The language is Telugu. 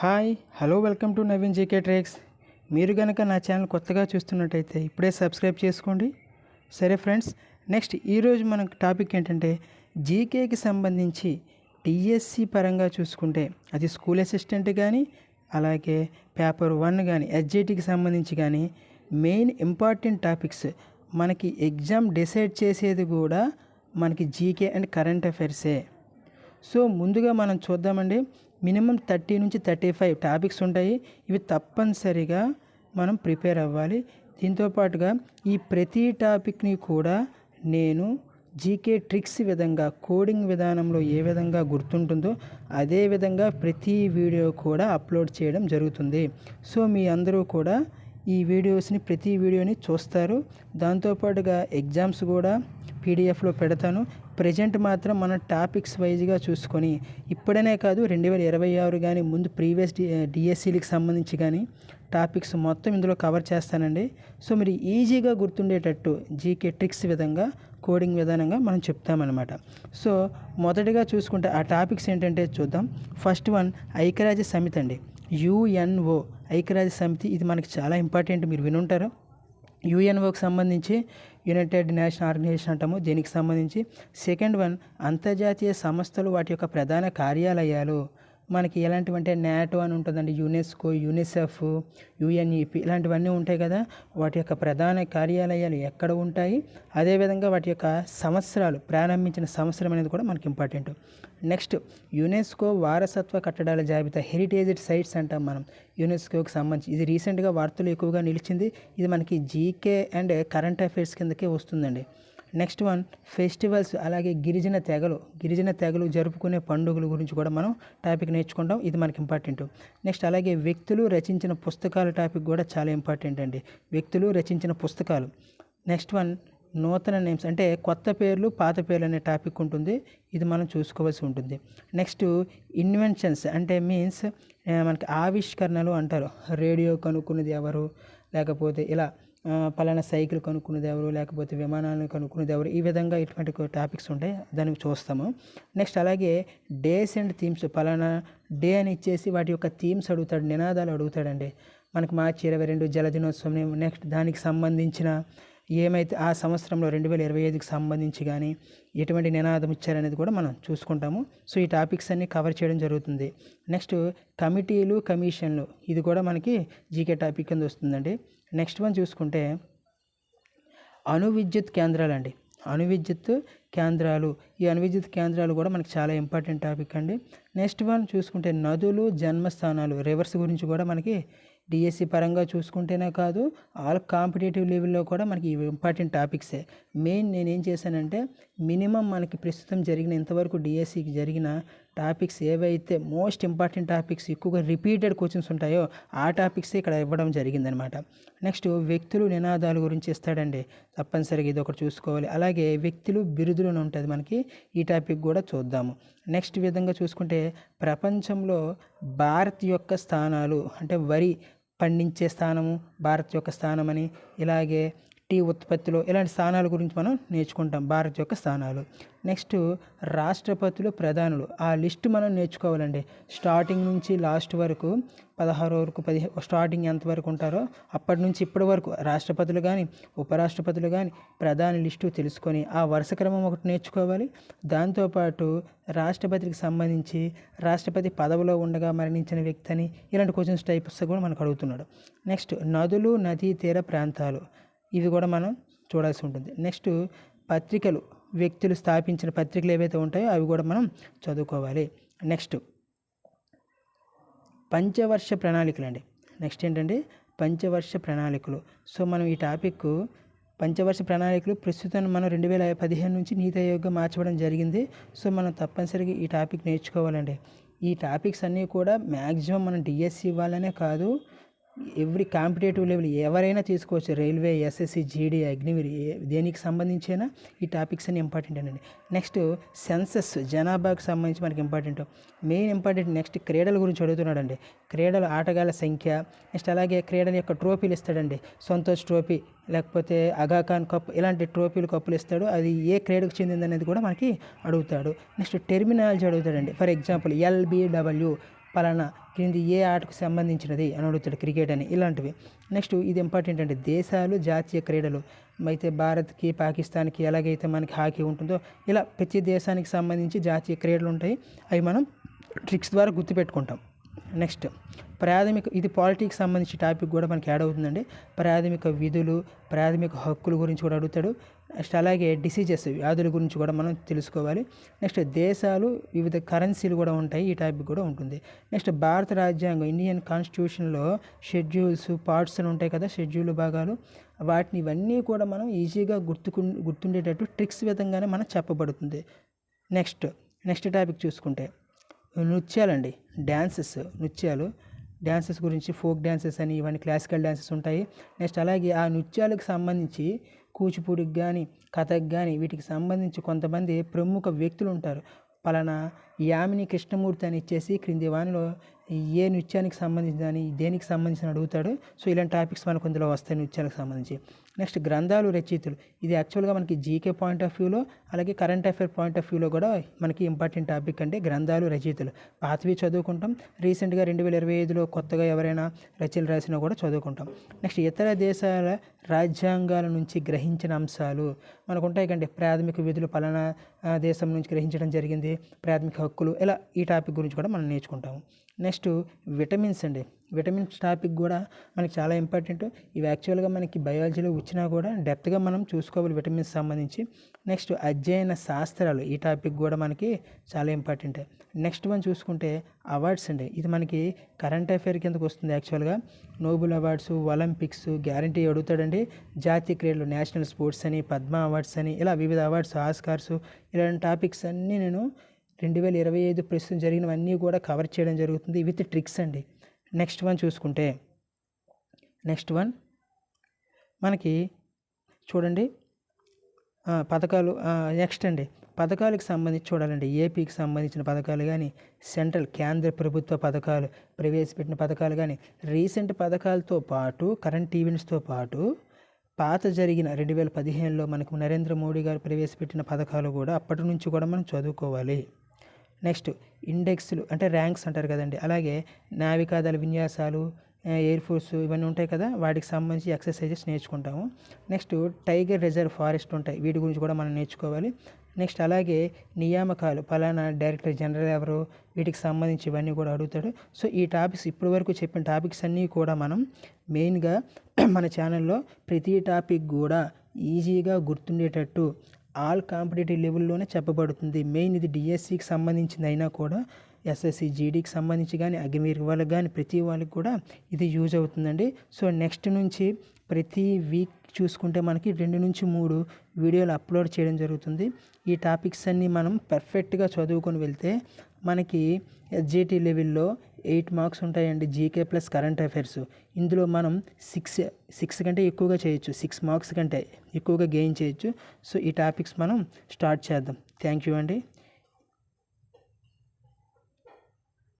Hi hello welcome to Naveen GK tricks. మీరు కనుక నా ఛానల్ కొత్తగా చూస్తున్నట్టయితే ఇప్పుడే సబ్స్క్రైబ్ చేసుకోండి. సరే ఫ్రెండ్స్, నెక్స్ట్ ఈరోజు మన టాపిక్ ఏంటంటే జీకేకి సంబంధించి డిఎస్సి పరంగా చూసుకుంటే అది స్కూల్ అసిస్టెంట్ కానీ అలాగే పేపర్ 1 కానీ ఎస్జిటికి సంబంధించి కానీ మెయిన్ ఇంపార్టెంట్ టాపిక్స్ మనకి ఎగ్జామ్ డిసైడ్ చేసేది కూడా మనకి జీకే అండ్ కరెంట్ అఫైర్సే. సో ముందుగా మనం చూద్దామండి. మినిమం 30 నుంచి 35 టాపిక్స్ ఉంటాయి. ఇవి తప్పనిసరిగా మనం ప్రిపేర్ అవ్వాలి. దీంతోపాటుగా ఈ ప్రతి టాపిక్ని కూడా నేను జీకే ట్రిక్స్ విధంగా కోడింగ్ విధానంలో ఏ విధంగా గుర్తుంటుందో అదే విధంగా ప్రతి వీడియో కూడా అప్లోడ్ చేయడం జరుగుతుంది. సో మీ అందరూ కూడా ఈ ప్రతి వీడియోని చూస్తారు. దాంతోపాటుగా ఎగ్జామ్స్ కూడా పీడిఎఫ్లో పెడతాను. ప్రజెంట్ మాత్రం మన టాపిక్స్ వైజ్గా చూసుకొని ఇప్పుడనే కాదు 2026 కానీ ముందు ప్రీవియస్ డిఎస్సీలకు సంబంధించి కానీ టాపిక్స్ మొత్తం ఇందులో కవర్ చేస్తానండి. సో మీరు ఈజీగా గుర్తుండేటట్టు జీకే ట్రిక్స్ విధంగా కోడింగ్ విధానంగా మనం చెప్తామన్నమాట. సో మొదటిగా చూసుకుంటే ఆ టాపిక్స్ ఏంటంటే చూద్దాం. ఫస్ట్ వన్ ఐక్యరాజ్య సమితి అండి, యుఎన్ఓ ఐక్యరాజ్య సమితి. ఇది మనకి చాలా ఇంపార్టెంట్, మీరు వినుంటారు. యుఎన్ఓకి సంబంధించి యునైటెడ్ నేషన్ ఆర్గనైజేషన్ అంటాము, దీనికి సంబంధించి. సెకండ్ వన్ అంతర్జాతీయ సంస్థలు వాటి యొక్క ప్రధాన కార్యాలయాలు మనకి ఎలాంటివంటే నాటో అని ఉంటుందండి, యునెస్కో, యూనిసెఫ్, యుఎన్ఈపి ఇలాంటివన్నీ ఉంటాయి కదా. వాటి యొక్క ప్రధాన కార్యాలయాలు ఎక్కడ ఉంటాయి, అదేవిధంగా వాటి యొక్క సంవత్సరాలు, ప్రారంభించిన సంవత్సరం అనేది కూడా మనకి ఇంపార్టెంట్. నెక్స్ట్ యునెస్కో వారసత్వ కట్టడాల జాబితా, హెరిటేజ్ సైట్స్ అంటాం మనం యునెస్కోకి సంబంధించి. ఇది రీసెంట్గా వార్తలు ఎక్కువగా నిలిచింది. ఇది మనకి జీకే అండ్ కరెంట్ అఫైర్స్ కిందకే వస్తుందండి. నెక్స్ట్ వన్ ఫెస్టివల్స్, అలాగే గిరిజన తెగలు జరుపుకునే పండుగల గురించి కూడా మనం టాపిక్ నేర్చుకుంటాం. ఇది మనకి ఇంపార్టెంట్. నెక్స్ట్ అలాగే వ్యక్తులు రచించిన పుస్తకాల టాపిక్ కూడా చాలా ఇంపార్టెంట్ అండి, వ్యక్తులు రచించిన పుస్తకాలు. నెక్స్ట్ వన్ నూతన నేమ్స్, అంటే కొత్త పేర్లు పాత పేర్లు అనే టాపిక్ ఉంటుంది. ఇది మనం చూసుకోవాల్సి ఉంటుంది. నెక్స్ట్ ఇన్వెన్షన్స్ అంటే మీన్స్ మనకి ఆవిష్కరణలు అంటారు. రేడియో కనుక్కున్నది ఎవరు, లేకపోతే ఇలా పలానా సైకిల్ కనుక్కున్నది ఎవరు, లేకపోతే విమానాలను కనుక్కున్నది ఎవరు, ఈ విధంగా ఇటువంటి టాపిక్స్ ఉంటాయి, దానికి చూస్తాము. నెక్స్ట్ అలాగే డేస్ అండ్ థీమ్స్, పలానా డే అని ఇచ్చేసి వాటి యొక్క థీమ్స్ అడుగుతాడు, నినాదాలు అడుగుతాడండి. మనకి మార్చి 22 జల దినోత్సవం. నెక్స్ట్ దానికి సంబంధించిన ఏమైతే ఆ సంవత్సరంలో 2025కి సంబంధించి కానీ ఎటువంటి నినాదం ఇచ్చారనేది కూడా మనం చూసుకుంటాము. సో ఈ టాపిక్స్ అన్నీ కవర్ చేయడం జరుగుతుంది. నెక్స్ట్ కమిటీలు, కమిషన్లు, ఇది కూడా మనకి జీకే టాపిక్ కింద వస్తుందండి. నెక్స్ట్ వన్ చూసుకుంటే అణు విద్యుత్ కేంద్రాలు అండి, ఈ అణు విద్యుత్ కేంద్రాలు కూడా మనకి చాలా ఇంపార్టెంట్ టాపిక్ అండి. నెక్స్ట్ వన్ చూసుకుంటే నదులు, జన్మస్థానాలు, రివర్స్ గురించి కూడా మనకి డిఎస్సి పరంగా చూసుకుంటేనే కాదు ఆల్ కాంపిటేటివ్ లెవెల్లో కూడా మనకి ఇవి ఇంపార్టెంట్ టాపిక్సే. మెయిన్ నేనేం చేశానంటే మినిమం మనకి ప్రస్తుతం జరిగిన ఇంతవరకు డిఎస్సికి జరిగిన టాపిక్స్ ఏవైతే మోస్ట్ ఇంపార్టెంట్ టాపిక్స్, ఎక్కువగా రిపీటెడ్ క్వశ్చన్స్ ఉంటాయో ఆ టాపిక్సే ఇక్కడ ఇవ్వడం జరిగిందనమాట. నెక్స్ట్ వ్యక్తులు, నినాదాల గురించి ఇస్తాడండి, తప్పనిసరిగా ఇది ఒకటి చూసుకోవాలి. అలాగే వ్యక్తులు, బిరుదులు అని ఉంటుంది మనకి, ఈ టాపిక్ కూడా చూద్దాము. నెక్స్ట్ విధంగా చూసుకుంటే ప్రపంచంలో భారత్ యొక్క స్థానాలు, అంటే వరి పండించే స్థానము భారత్ యొక్క స్థానం అని, ఇలాగే టీ ఉత్పత్తిలో ఇలాంటి స్థానాల గురించి మనం నేర్చుకుంటాం, భారత్ యొక్క స్థానాలు. నెక్స్ట్ రాష్ట్రపతులు, ప్రధానులు, ఆ లిస్ట్ మనం నేర్చుకోవాలండి. స్టార్టింగ్ నుంచి లాస్ట్ వరకు 16 వరకు స్టార్టింగ్ ఎంతవరకు ఉంటారో అప్పటి నుంచి ఇప్పటి వరకు రాష్ట్రపతులు కానీ ఉపరాష్ట్రపతులు కానీ ప్రధాని లిస్టు తెలుసుకొని ఆ వరుస క్రమం ఒకటి నేర్చుకోవాలి. దాంతోపాటు రాష్ట్రపతికి సంబంధించి రాష్ట్రపతి పదవిలో ఉండగా మరణించిన వ్యక్తి అని ఇలాంటి క్వశ్చన్స్ టైప్స్ కూడా మనకు అడుగుతున్నాడు. నెక్స్ట్ నదులు, నదీ తీర ప్రాంతాలు, ఇవి కూడా మనం చూడాల్సి ఉంటుంది. నెక్స్ట్ పత్రికలు, వ్యక్తులు స్థాపించిన పత్రికలు ఏవైతే ఉంటాయో అవి కూడా మనం చదువుకోవాలి. నెక్స్ట్ పంచవర్ష ప్రణాళికలు అండి. నెక్స్ట్ ఏంటంటే పంచవర్ష ప్రణాళికలు. సో మనం ఈ టాపిక్ పంచవర్ష ప్రణాళికలు ప్రస్తుతం మనం 2015 నుంచి నీతి ఆయోగ్గా మార్చడం జరిగింది. సో మనం తప్పనిసరిగా ఈ టాపిక్ నేర్చుకోవాలండి. ఈ టాపిక్స్ అన్నీ కూడా మ్యాక్సిమం మనం డిఎస్సి వాళ్ళనే కాదు, ఎవ్రీ కాంపిటేటివ్ లెవెల్ ఎవరైనా తీసుకోవచ్చు. రైల్వే, ఎస్ఎస్సి, జీడీ, అగ్నివీర్, దేనికి సంబంధించిన ఈ టాపిక్స్ అన్ని ఇంపార్టెంట్ అండి. నెక్స్ట్ సెన్సస్, జనాభాకు సంబంధించి మనకి ఇంపార్టెంట్, మెయిన్ ఇంపార్టెంట్. నెక్స్ట్ క్రీడల గురించి అడుగుతున్నాడండి, క్రీడల ఆటగాళ్ళ సంఖ్య. నెక్స్ట్ అలాగే క్రీడల యొక్క ట్రోఫీలు ఇస్తాడండి, సంతోష్ ట్రోఫీ, లేకపోతే అగాఖాన్ కప్, ఇలాంటి కప్పులు ఇస్తాడు. అది ఏ క్రీడకు చెందింది అనేది కూడా మనకి అడుగుతాడు. నెక్స్ట్ టెర్మినాలజీ అడుగుతాడండి. ఫర్ ఎగ్జాంపుల్ LBW పలానా క్రింది ఏ ఆటకు సంబంధించినది అని అడుగుతాడు, క్రికెట్ అని, ఇలాంటివి. నెక్స్ట్ ఇది ఇంపార్టెంట్ అంటే దేశాలు జాతీయ క్రీడలు అయితే భారత్కి పాకిస్తాన్కి ఎలాగైతే మనకి హాకీ ఉంటుందో ఇలా ప్రతి దేశానికి సంబంధించి జాతీయ క్రీడలు ఉంటాయి, అవి మనం ట్రిక్స్ ద్వారా గుర్తుపెట్టుకుంటాం. నెక్స్ట్ ప్రాథమిక, ఇది పాలిటిక్స్ సంబంధించి టాపిక్ కూడా మనకి యాడ్ అవుతుందండి. ప్రాథమిక విధులు, ప్రాథమిక హక్కుల గురించి కూడా అడుగుతాడు. నెక్స్ట్ అలాగే డిసీజెస్, వ్యాధుల గురించి కూడా మనం తెలుసుకోవాలి. నెక్స్ట్ దేశాలు, వివిధ కరెన్సీలు కూడా ఉంటాయి, ఈ టాపిక్ కూడా ఉంటుంది. నెక్స్ట్ భారత రాజ్యాంగం, ఇండియన్ కాన్స్టిట్యూషన్లో షెడ్యూల్స్, పార్ట్స్ అని ఉంటాయి కదా, షెడ్యూల్ భాగాలు, వాటిని ఇవన్నీ కూడా మనం ఈజీగా గుర్తుండేటట్టు ట్రిక్స్ విధంగానే మనకు చెప్పబడుతుంది. నెక్స్ట్ టాపిక్ చూసుకుంటే నృత్యాలండి, డ్యాన్సెస్ గురించి ఫోక్ డ్యాన్సెస్ అని, ఇవన్నీ క్లాసికల్ డ్యాన్సెస్ ఉంటాయి. నెక్స్ట్ అలాగే ఆ నృత్యాలకు సంబంధించి కూచిపూడికి కానీ కథక్ కానీ వీటికి సంబంధించి కొంతమంది ప్రముఖ వ్యక్తులు ఉంటారు. పలానా యామిని కృష్ణమూర్తి అని ఇచ్చేసి క్రింది వానిలో ఏ నృత్యానికి సంబంధించి కానీ దేనికి సంబంధించిన అడుగుతాడు. సో ఇలాంటి టాపిక్స్ మనకు ఇందులో వస్తాయి నృత్యాలకు సంబంధించి. నెక్స్ట్ గ్రంథాలు, రచయితలు, ఇది యాక్చువల్గా మనకి జీకే పాయింట్ ఆఫ్ వ్యూలో అలాగే కరెంట్ అఫైర్ పాయింట్ ఆఫ్ వ్యూలో కూడా మనకి ఇంపార్టెంట్ టాపిక్ అంటే గ్రంథాలు, రచయితలు. పాతవి చదువుకుంటాం, రీసెంట్గా 2025లో కొత్తగా ఎవరైనా రచనలు రాసినా కూడా చదువుకుంటాం. నెక్స్ట్ ఇతర దేశాల రాజ్యాంగాల నుంచి గ్రహించిన అంశాలు మనకు ఉంటాయి కండి. ప్రాథమిక విధులు పలానా దేశం నుంచి గ్రహించడం జరిగింది, ప్రాథమిక హక్కులు, ఇలా ఈ టాపిక్ గురించి కూడా మనం నేర్చుకుంటాము. నెక్స్ట్ విటమిన్స్ అండి, విటమిన్స్ టాపిక్ కూడా మనకి చాలా ఇంపార్టెంట్. ఇవి యాక్చువల్గా మనకి బయాలజీలో వచ్చినా కూడా డెప్త్గా మనం చూసుకోవాలి విటమిన్స్ సంబంధించి. నెక్స్ట్ అధ్యయన శాస్త్రాలు, ఈ టాపిక్ కూడా మనకి చాలా ఇంపార్టెంట్. నెక్స్ట్ వన్ చూసుకుంటే అవార్డ్స్ అండి, ఇది మనకి కరెంట్ అఫైర్ కిందకు వస్తుంది. యాక్చువల్గా నోబెల్ అవార్డ్స్, ఒలింపిక్స్ గ్యారంటీ అడుగుతాడండి. జాతీయ క్రీడలు, నేషనల్ స్పోర్ట్స్ అని, పద్మ అవార్డ్స్ అని, ఇలా వివిధ అవార్డ్స్, ఆస్కార్స్, ఇలాంటి టాపిక్స్ అన్నీ నేను 2025 ప్రస్తుతం జరిగినవన్నీ కూడా కవర్ చేయడం జరుగుతుంది విత్ ట్రిక్స్ అండి. నెక్స్ట్ వన్ చూసుకుంటే మనకి చూడండి పథకాలు. నెక్స్ట్ అండి పథకాలకు సంబంధించి చూడాలండి. ఏపీకి సంబంధించిన పథకాలు కానీ, సెంట్రల్ కేంద్ర ప్రభుత్వ పథకాలు, ప్రవేశపెట్టిన పథకాలు కానీ, రీసెంట్ పథకాలతో పాటు కరెంట్ ఈవెంట్స్తో పాటు పాత జరిగిన 2015లో మనకు నరేంద్ర మోడీ గారు ప్రవేశపెట్టిన పథకాలు కూడా అప్పటి నుంచి కూడా మనం చదువుకోవాలి. నెక్స్ట్ ఇండెక్స్లు అంటే ర్యాంక్స్ అంటారు కదండి, అలాగే నావికాదళ విన్యాసాలు, ఎయిర్ ఫోర్స్ ఇవన్నీ ఉంటాయి కదా, వాటికి సంబంధించి ఎక్సర్సైజెస్ నేర్చుకుంటాము. నెక్స్ట్ టైగర్ రిజర్వ్ ఫారెస్ట్ ఉంటాయి, వీటి గురించి కూడా మనం నేర్చుకోవాలి. నెక్స్ట్ అలాగే నియామకాలు, పలానా డైరెక్టర్ జనరల్ ఎవరు, వీటికి సంబంధించి ఇవన్నీ కూడా అడుగుతాడు. సో ఈ టాపిక్స్, ఇప్పటి వరకు చెప్పిన టాపిక్స్ అన్నీ కూడా మనం మెయిన్గా మన ఛానల్లో ప్రతి టాపిక్ కూడా ఈజీగా గుర్తుండేటట్టు ఆల్ కాంపిటేటివ్ లెవెల్లోనే చెప్పబడుతుంది. మెయిన్ ఇది డిఎస్సికి సంబంధించింది అయినా కూడా ఎస్ఎస్సి, జీడీకి సంబంధించి కానీ, అగ్నివీర్ వాళ్ళకి కానీ ప్రతి వాళ్ళకి కూడా ఇది యూజ్ అవుతుందండి. సో నెక్స్ట్ నుంచి ప్రతి వీక్ చూసుకుంటే మనకి 2 నుంచి 3 వీడియోలు అప్లోడ్ చేయడం జరుగుతుంది. ఈ టాపిక్స్ అన్నీ మనం పర్ఫెక్ట్గా చదువుకొని వెళ్తే మనకి ఎస్జిటి లెవెల్లో 8 మార్క్స్ ఉంటాయండి, జీకే ప్లస్ కరెంట్ అఫైర్స్. ఇందులో మనం 6 కంటే ఎక్కువగా చేయొచ్చు, 6 మార్క్స్ కంటే ఎక్కువగా గెయిన్ చేయొచ్చు. సో ఈ టాపిక్స్ మనం స్టార్ట్ చేద్దాం. థ్యాంక్ యూ అండి.